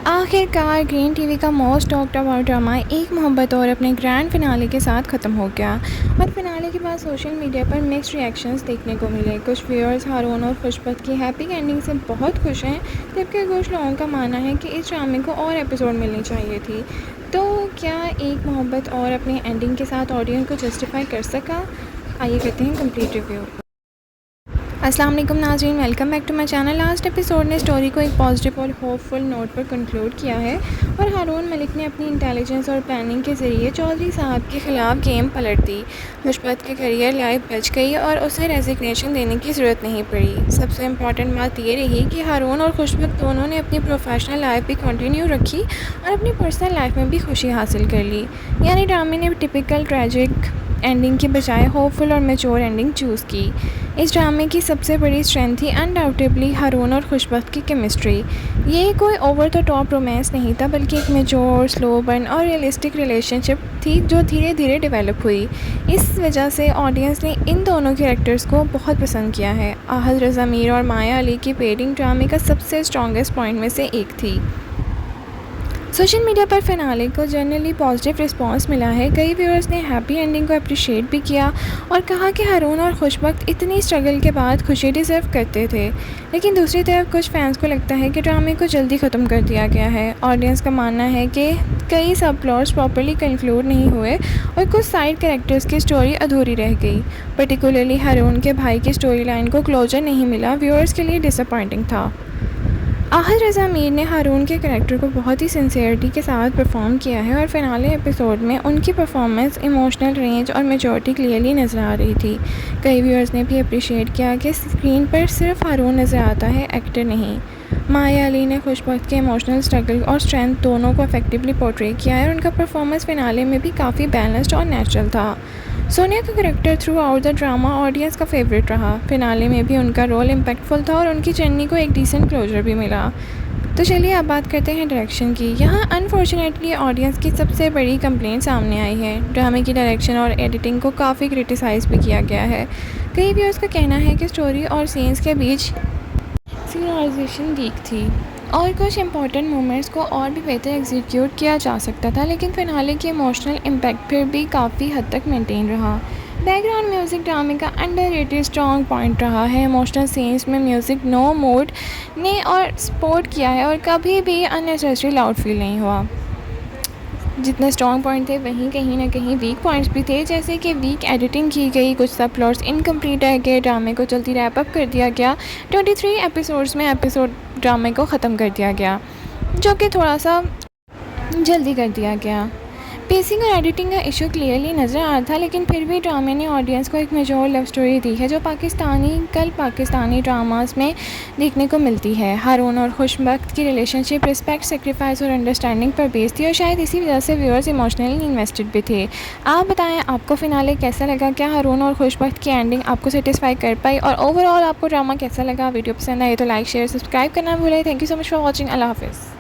आखिरकार green TV का most talked about drama एक मोहब्बत और अपने ग्रैंड फिनाले के साथ ख़त्म हो गया। और फिनाले के बाद सोशल मीडिया पर मिक्स्ड रिएक्शंस देखने को मिले। कुछ व्यूअर्स हारून और खुशबक की हैप्पी एंडिंग से बहुत खुश हैं, जबकि कुछ लोगों का मानना है कि इस ड्रामे को और एपिसोड मिलनी चाहिए थी। तो क्या एक मोहब्बत और अपनी एंडिंग के साथ ऑडियंस को जस्टिफाई कर सका? आइए करते हैं कंप्लीट रिव्यू। अस्सलाम वालेकुम नाज़रीन, welcome back to my channel. Last episode ने स्टोरी को एक पॉजिटिव और होपफुल नोट पर कंक्लूड किया है और हारून मलिक ने अपनी इंटेलिजेंस और प्लानिंग के ज़रिए चौधरी साहब के ख़िलाफ़ गेम पलट दी। मुशबत के करियर लाइफ बच गई और उसे रेजिग्नेशन देने की ज़रूरत नहीं पड़ी। सबसे इम्पॉर्टेंट बात ये रही कि हारून और खुशबक दोनों ने अपनी प्रोफेशनल लाइफ भी कंटिन्यू रखी और अपनी पर्सनल लाइफ में भी खुशी हासिल कर ली। यानी ड्रामे ने टिपिकल ट्रेजिक एंडिंग के बजाय होपफुल और मैच्योर एंडिंग चूज़ की। इस ड्रामे की सबसे बड़ी स्ट्रेंथ थी अनडाउटेबली हारून और खुशबक की केमिस्ट्री। ये कोई ओवर द टॉप रोमांस नहीं था, बल्कि एक मैच्योर, स्लो बर्न और रियलिस्टिक रिलेशनशिप थी जो धीरे धीरे डेवलप हुई। इस वजह से ऑडियंस ने इन दोनों कैरेक्टर्स को बहुत पसंद किया है। आहद रज़ा मीर और माया अली की पेयरिंग ड्रामे का सबसे स्ट्रॉन्गेस्ट पॉइंट में से एक थी। सोशल मीडिया पर फिनाले को जनरली पॉजिटिव रिस्पांस मिला है। कई व्यूअर्स ने हैप्पी एंडिंग को अप्रिशिएट भी किया और कहा कि हारून और खुशबक इतनी स्ट्रगल के बाद खुशी डिज़र्व करते थे। लेकिन दूसरी तरफ कुछ फैंस को लगता है कि ड्रामे को जल्दी ख़त्म कर दिया गया है। ऑडियंस का मानना है कि कई सब प्लॉट्स प्रॉपर्ली कंक्लूड नहीं हुए और कुछ साइड कैरेक्टर्स की स्टोरी अधूरी रह गई। पर्टिकुलरली हारून के भाई की स्टोरी लाइन को क्लोजर नहीं मिला, व्यूअर्स के लिए डिसअपॉइंटिंग था। आहद रज़ा मीर ने हारून के करैक्टर को बहुत ही सिंसियरिटी के साथ परफॉर्म किया है और फिनाले एपिसोड में उनकी परफॉर्मेंस, इमोशनल रेंज और मैच्योरिटी क्लियरली नज़र आ रही थी। कई व्यूअर्स ने भी अप्रिशिएट किया कि स्क्रीन पर सिर्फ हारून नज़र आता है, एक्टर नहीं। माया अली ने खुशबक के इमोशनल स्ट्रगल और स्ट्रेंथ दोनों को इफेक्टिवली पोर्ट्रे किया है और उनका परफॉर्मेंस फिनाले में भी काफ़ी बैलेंस्ड और नेचुरल था। सोनिया का character through out the drama audience का फेवरेट रहा। फिनाले में भी उनका रोल इम्पैक्टफुल था और उनकी जर्नी को एक डिसेंट क्लोजर भी मिला। तो चलिए अब बात करते हैं डायरेक्शन की। यहाँ अनफॉर्चुनेटली ऑडियंस की सबसे बड़ी कंप्लेंट सामने आई है। ड्रामे की डायरेक्शन और एडिटिंग को काफ़ी क्रिटिसाइज़ भी किया गया है। कई व्यूअर्स का कहना है कि स्टोरी और सीन्स के बीच सिंक्रोनाइजेशन वीक थी और कुछ इंपॉर्टेंट मोमेंट्स को और भी बेहतर एग्जीक्यूट किया जा सकता था, लेकिन फिनाले की इमोशनल इम्पैक्ट फिर भी काफ़ी हद तक मेंटेन रहा। बैकग्राउंड म्यूज़िक ड्रामे का अंडररेटेड स्ट्रॉन्ग पॉइंट रहा है। इमोशनल सीन्स में म्यूज़िक नो मूड ने और सपोर्ट किया है और कभी भी अननेसेसरी लाउड फील नहीं हुआ। जितने स्ट्रॉन्ग पॉइंट थे वहीं कहीं ना कहीं वीक पॉइंट्स भी थे, जैसे कि वीक एडिटिंग की गई, कुछ सब प्लॉट्स इनकम्प्लीट रह गए, ड्रामे को जल्दी रैप अप कर दिया गया। 23 एपिसोड्स में ड्रामे को ख़त्म कर दिया गया, जो कि थोड़ा सा जल्दी कर दिया गया। पेसिंग और एडिटिंग का इशू क्लियरली नज़र आ रहा था, लेकिन फिर भी ड्रामे ने ऑडियंस को एक मेजोर लव स्टोरी दी है जो पाकिस्तानी ड्रामास में देखने को मिलती है। हारून और खुशबक की रिलेशनशिप रिस्पेक्ट, सेक्रीफाइस और अंडरस्टैंडिंग पर बेस्ड थी और शायद इसी वजह से व्यूअर्स इमोशनली इन्वेस्टेड भी थे। आप बताएं आपको फिनाले कैसा लगा? क्या हारून और खुशबक की एंडिंग आपको सेटिस्फाई कर पाई? और ओवरऑल आपको ड्रामा कैसा लगा? वीडियो पसंद आए तो लाइक, शेयर, सब्सक्राइब करना भूलें। Thank you so much for watching. अल्लाह हाफिज़।